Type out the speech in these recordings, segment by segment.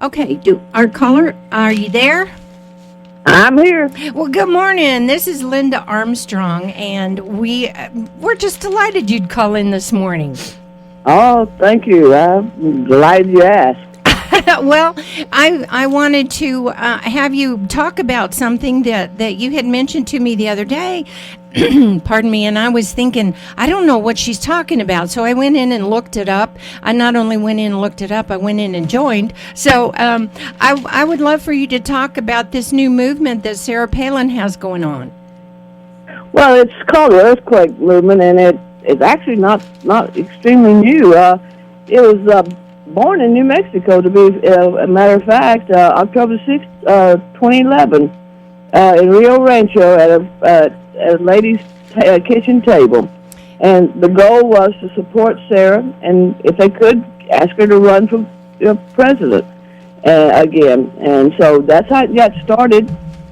Okay, our caller, are you there? I'm here. Well, good morning. This is Lynda Armstrong, and we're just delighted you'd call in this morning. Oh, thank you. I'm delighted you asked. Well, I wanted to have you talk about something that you had mentioned to me the other day. Pardon me, and I was thinking, I don't know what she's talking about. So I went in and looked it up. I not only went in and looked it up, I went in and joined. So I would love for you to talk about this new movement that Sarah Palin has going on. Well, it's called the earthquake movement, and it's actually not extremely new. It was born in New Mexico, to be a matter of fact, October 6th, 2011, in Rio Rancho at a lady's kitchen table. And the goal was to support Sarah, and if they could, ask her to run for president again. And so that's how it got started.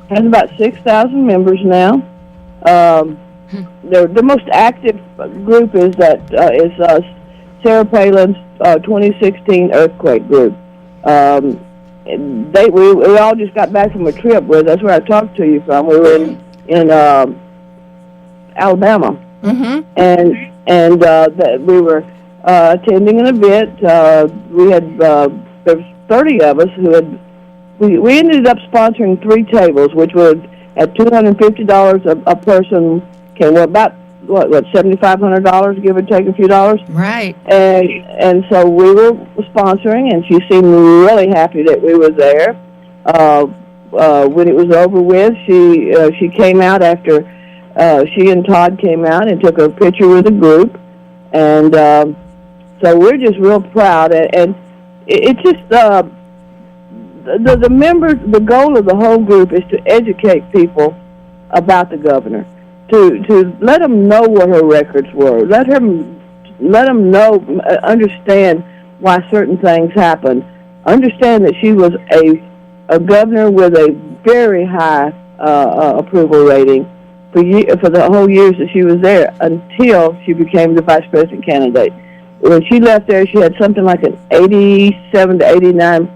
Has about 6,000 members now. The most active group is Sarah Palin's 2016 earthquake group. We all just got back from a trip that's where I talked to you from. We were in Alabama, and we were attending an event. We had there was 30 of us who had. We ended up sponsoring 3 tables, which were at $250 a person. Came about what $7,500, give or take a few dollars. Right. And so we were sponsoring, and she seemed really happy that we were there. When it was over with, she came out after she and Todd came out and took a picture with the group, and so we're just real proud. And it's just the members. The goal of the whole group is to educate people about the governor, to let them know what her records were, let them know, understand why certain things happened, understand that she was a governor with a very high approval rating for the whole years that she was there until she became the vice president candidate. When she left there, she had something like an 87 to 89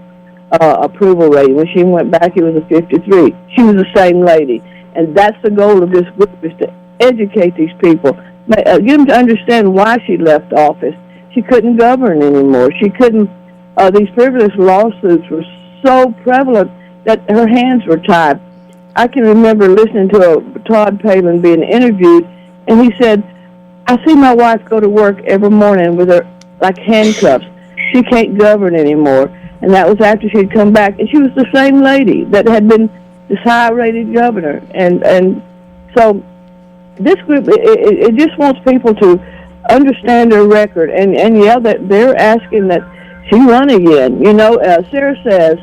approval rating. When she went back, it was a 53. She was the same lady. And that's the goal of this group, is to educate these people, get them to understand why she left office. She couldn't govern anymore. She couldn't, these frivolous lawsuits were so prevalent that her hands were tied. I can remember listening to Todd Palin being interviewed, and he said, I see my wife go to work every morning with her like handcuffs. She can't govern anymore. And that was after she'd come back. And she was the same lady that had been this high-rated governor. And so this group, it just wants people to understand her record. And that they're asking that she run again. Sarah says,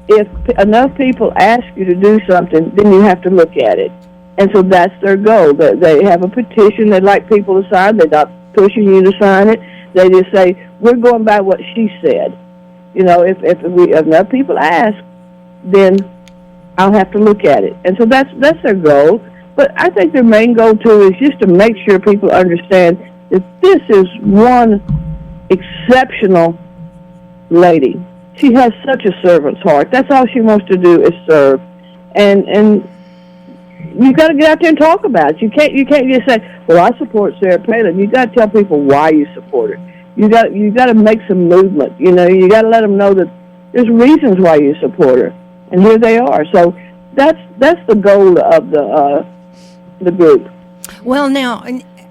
if enough people ask you to do something, then you have to look at it. And so that's their goal. They have a petition they'd like people to sign. They're not pushing you to sign it. They just say, we're going by what she said. If enough people ask, then I'll have to look at it. And so that's their goal. But I think their main goal, too, is just to make sure people understand that this is one exceptional lady. She has such a servant's heart. That's all she wants to do is serve. And you've got to get out there and talk about it. You can't just say, well, I support Sarah Palin. You've got to tell people why you support her. You got to make some movement. You got to let them know that there's reasons why you support her. And here they are. So that's the goal of the group. Well, now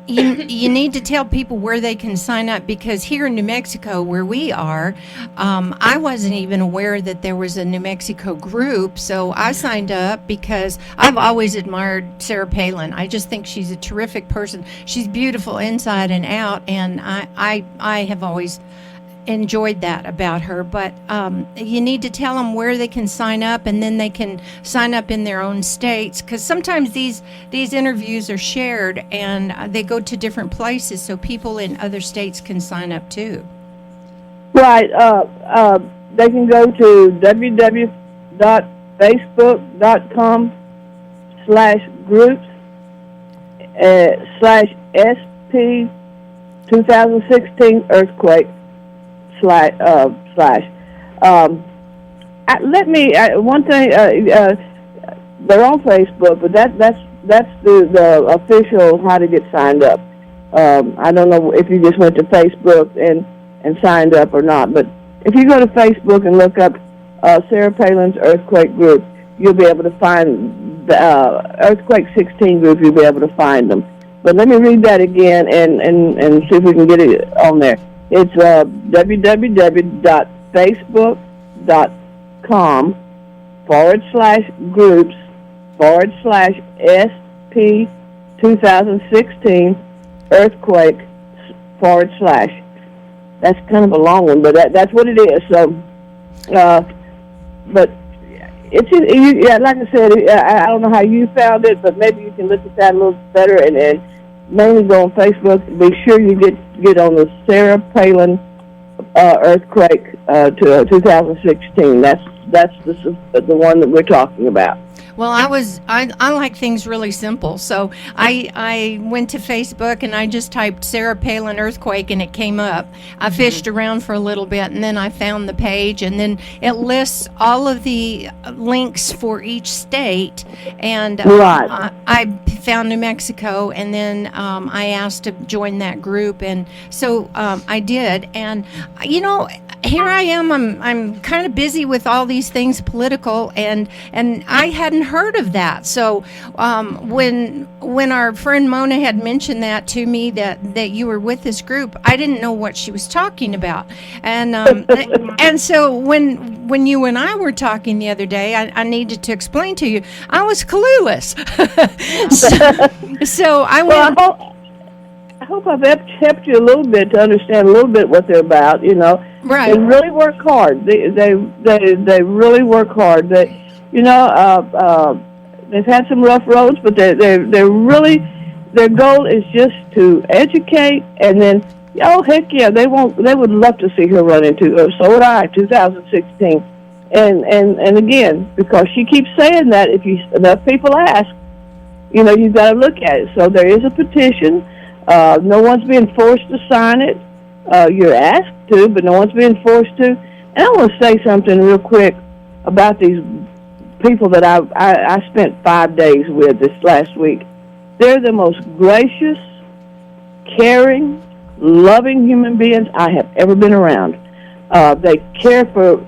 you need to tell people where they can sign up, because here in New Mexico, where we are, I wasn't even aware that there was a New Mexico group. So I signed up because I've always admired Sarah Palin. I just think she's a terrific person. She's beautiful inside and out, and I have always enjoyed that about her. But you need to tell them where they can sign up, and then they can sign up in their own states, because sometimes these interviews are shared and they go to different places, so people in other states can sign up too. Right. They can go to www.facebook.com/groups/SP 2016 earthquake /. let me one thing. They're on Facebook, but that's the official how to get signed up. I don't know if you just went to Facebook and signed up or not, but if you go to Facebook and look up Sarah Palin's Earthquake Group, you'll be able to find the Earthquake 16 group. You'll be able to find them. But let me read that again and see if we can get it on there. It's www.facebook.com/groups/SP 2016 Earthquake / That's kind of a long one, but that's what it is. So, but it's like I said, I don't know how you found it, but maybe you can look at that a little better and mainly go on Facebook. Be sure you get on the Sarah Palin Earthquake 2016. That's the one that we're talking about. Well, I like things really simple, so I went to Facebook and I just typed Sarah Palin Earthquake and it came up. I fished around for a little bit and then I found the page, and then it lists all of the links for each state, and Right. I found New Mexico, and then I asked to join that group, and so I did, and here I am. I'm kind of busy with all these things political, and I hadn't heard of that. So when our friend Mona had mentioned that to me, that you were with this group, I didn't know what she was talking about, and and so when you and I were talking the other day, I needed to explain to you, I was clueless. so I went. Well, I hope I've helped you a little bit to understand a little bit what they're about. Right. They really work hard. They really work hard. They've had some rough roads, but they're really, their goal is just to educate, and then heck yeah, they would love to see her run into. So would I, 2016, and again, because she keeps saying that, if enough people ask, you've got to look at it. So there is a petition. No one's being forced to sign it. You're asked to, but no one's being forced to. And I want to say something real quick about these people that I spent 5 days with this last week. They're the most gracious, caring, loving human beings I have ever been around. They care for.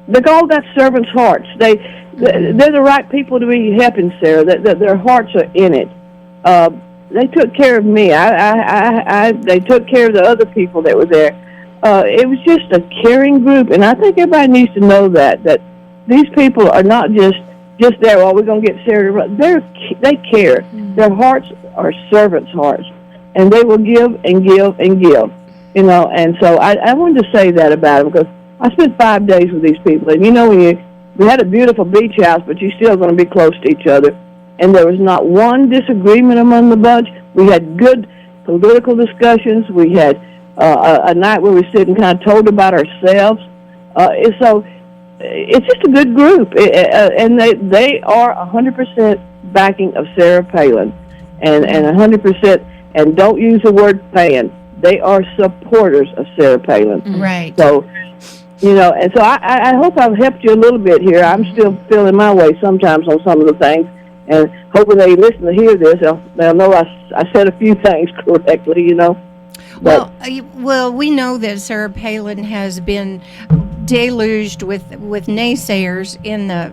They've all got servants' hearts. They're the right people to be helping Sarah. Their hearts are in it. They took care of me. They took care of the other people that were there. It was just a caring group, and I think everybody needs to know that these people are not just there. Well, we're going to get Sarah to run. They care. Mm-hmm. Their hearts are servants' hearts, and they will give and give and give. And so I wanted to say that about them, because I spent 5 days with these people, and we had a beautiful beach house, but you're still going to be close to each other. And there was not one disagreement among the bunch. We had good political discussions. We had a night where we sit and kind of told about ourselves. So it's just a good group. And they are 100% backing of Sarah Palin. And 100%, and don't use the word fan. They are supporters of Sarah Palin. Right. So, and so I hope I've helped you a little bit here. I'm still feeling my way sometimes on some of the things. And hoping they listen to hear this, they'll know I said a few things correctly, Well, we know that Sarah Palin has been deluged with naysayers in the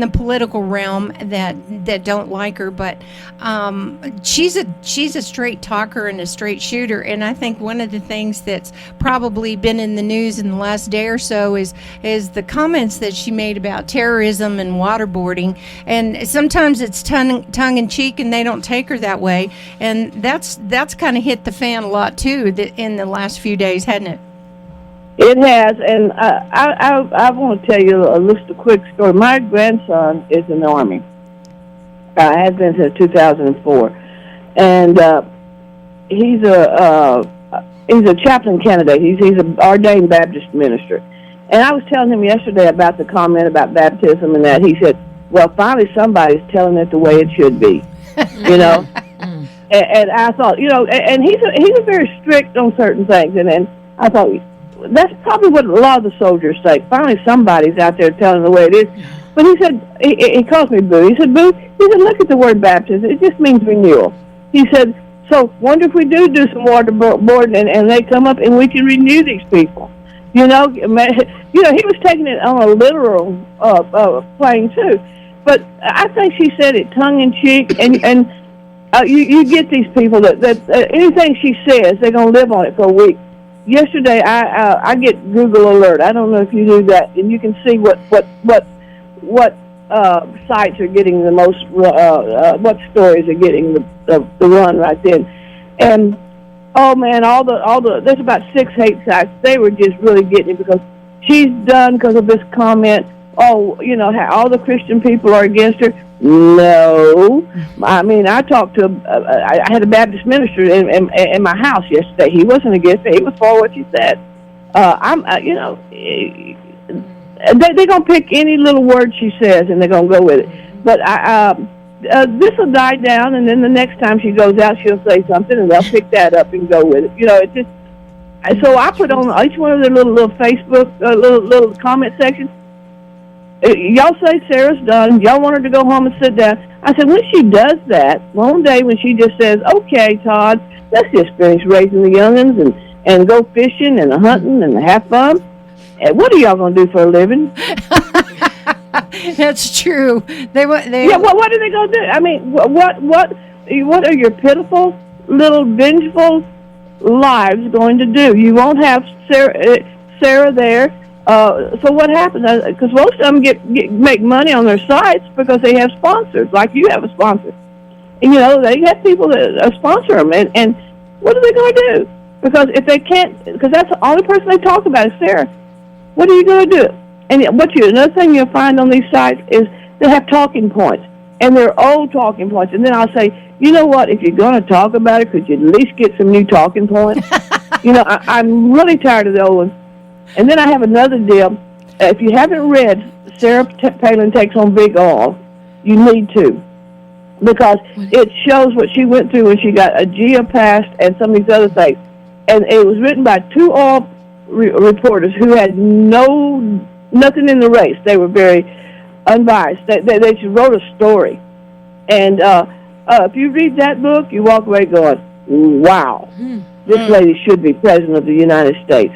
political realm that don't like her, but she's a straight talker and a straight shooter. And I think one of the things that's probably been in the news in the last day or so is the comments that she made about terrorism and waterboarding. And sometimes it's tongue in cheek, and they don't take her that way. And that's kind of hit the fan a lot too in the last few days, hasn't it? It has, and I want to tell you a quick story. My grandson is in the Army. Has been since 2004, and he's a chaplain candidate. He's an ordained Baptist minister. And I was telling him yesterday about the comment about baptism and that. He said, "Well, finally somebody's telling it the way it should be," And I thought, and he's very strict on certain things, and I thought, that's probably what a lot of the soldiers say. Finally, somebody's out there telling the way it is. But he said, he calls me Boo. He said, Boo, he said, look at the word baptism. It just means renewal. He said, so wonder if we do some waterboarding and they come up and we can renew these people. You know, he was taking it on a literal plane too. But I think she said it tongue in cheek, and you get these people that anything she says, they're gonna live on it for a week. Yesterday, I get Google Alert. I don't know if you do that, and you can see what sites are getting the most, what stories are getting the run right then. And oh man, all the there's about 6 hate sites. They were just really getting it because she's done because of this comment. Oh, you know how all the Christian people are against her. No, I mean I talked to I had a Baptist minister in my house yesterday. He wasn't against it. He was for what she said. They're gonna pick any little word she says and they're gonna go with it. But this will die down, and then the next time she goes out, she'll say something, and they'll pick that up and go with it. You know, it just. So I put on each one of their little Facebook little comment sections. Y'all say Sarah's done. Y'all want her to go home and sit down. I said, when she does that, one day when she just says, okay, Todd, let's just finish raising the youngins and go fishing and hunting and have fun. And what are y'all going to do for a living? That's true. What are they going to do? I mean, what are your pitiful, little, vengeful lives going to do? You won't have Sarah there. So what happens? Because most of them make money on their sites because they have sponsors, like you have a sponsor. And, you know, they have people that sponsor them. And what are they going to do? Because if they can't, because that's the only person they talk about is Sarah. What are you going to do? And another thing you'll find on these sites is they have talking points. And they're old talking points. And then I'll say, you know what, if you're going to talk about it, could you at least get some new talking points? You know, I'm really tired of the old ones. And then I have another deal. If you haven't read Sarah Palin Takes on Big Oil, you need to. Because it shows what she went through when she got a GIA passed and some of these other things. And it was written by 2 oil reporters who had nothing in the race. They were very unbiased. They just wrote a story. And if you read that book, you walk away going, wow, this lady should be president of the United States.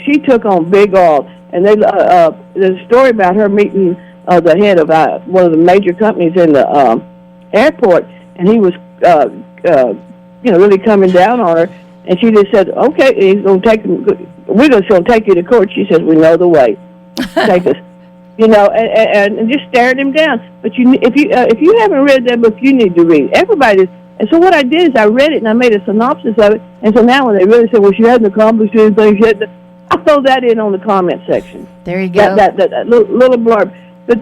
She took on Big Oil, and there's a story about her meeting the head of one of the major companies in the airport, and he was, really coming down on her, and she just said, "Okay, we're just going to take you to court." She says, "We know the way. Take us." You know, and just stared him down. But if you haven't read that book, you need to read it. Everybody. And so what I did is I read it and I made a synopsis of it. And so now when they really say, "Well, she hadn't accomplished anything," I throw that in on the comment section. There you go. That little blurb. But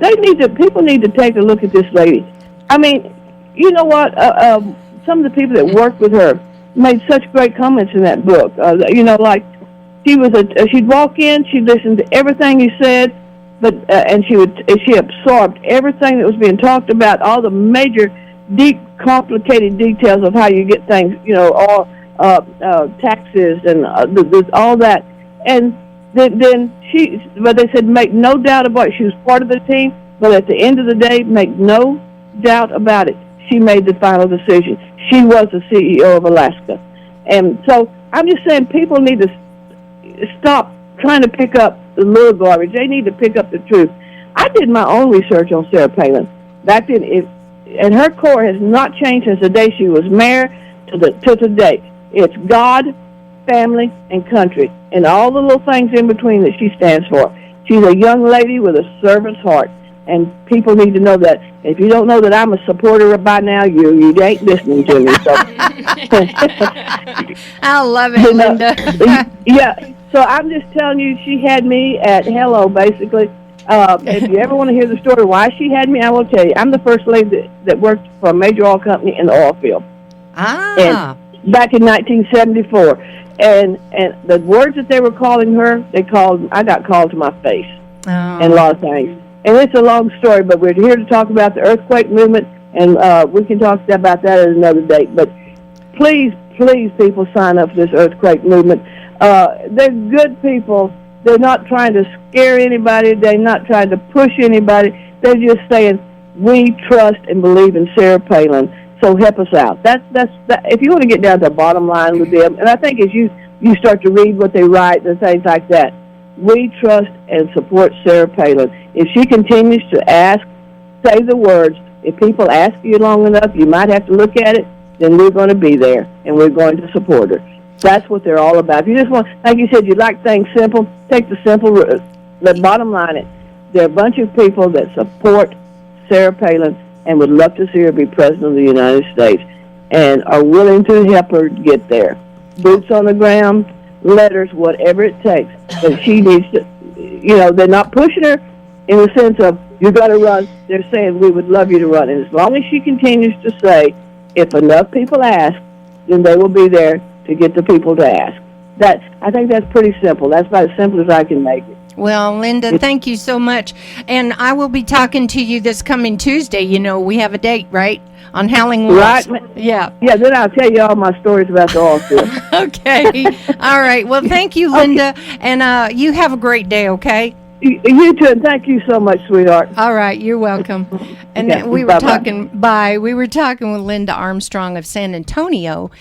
people need to take a look at this lady. I mean, you know what? Some of the people that worked with her made such great comments in that book. Like she'd walk in, she'd listen to everything you said, and she absorbed everything that was being talked about, all the major, deep, complicated details of how you get things, all taxes and all that. And then but they said, make no doubt about it. She was part of the team, but at the end of the day, make no doubt about it. She made the final decision. She was the CEO of Alaska. And so I'm just saying people need to stop trying to pick up the little garbage. They need to pick up the truth. I did my own research on Sarah Palin. Back then, and her core has not changed since the day she was mayor to today. It's God, family, and country, and all the little things in between that she stands for. She's a young lady with a servant's heart, and people need to know that. If you don't know that I'm a supporter by now, you ain't listening to me. So. I love it, Lynda. Yeah, so I'm just telling you, she had me at hello, basically. If you ever want to hear the story why she had me, I will tell you. I'm the first lady that worked for a major oil company in the oil field. And back in 1974. And the words that they were calling her, I got called to my face. And a lot of things. And it's a long story, but we're here to talk about the earthquake movement, and we can talk about that at another date. But please, people, sign up for this earthquake movement. They're good people. They're not trying to scare anybody. They're not trying to push anybody. They're just saying, we trust and believe in Sarah Palin, so help us out. That's if you want to get down to the bottom line with them, and I think as you start to read what they write and things like that, we trust and support Sarah Palin. If she continues to ask, say the words, if people ask you long enough, you might have to look at it, then we're going to be there, and we're going to support her. That's what they're all about. If you just want, like you said, you like things simple, take the simple route. The bottom line is, there are a bunch of people that support Sarah Palin and would love to see her be President of the United States and are willing to help her get there. Boots on the ground, letters, whatever it takes. But she needs to, they're not pushing her in the sense of, you got to run. They're saying, we would love you to run. And as long as she continues to say, if enough people ask, then they will be there to get the people to ask. I think that's pretty simple. That's about as simple as I can make it. Well, Lynda, thank you so much. And I will be talking to you this coming Tuesday. We have a date, right? On Howling Wolves. Right. Yeah. Yeah, then I'll tell you all my stories about the oil field. Okay. All right. Well, thank you, Lynda. Okay. And you have a great day, okay? You too, and thank you so much, sweetheart. All right, you're welcome. And okay, we were talking with Lynda Armstrong of San Antonio,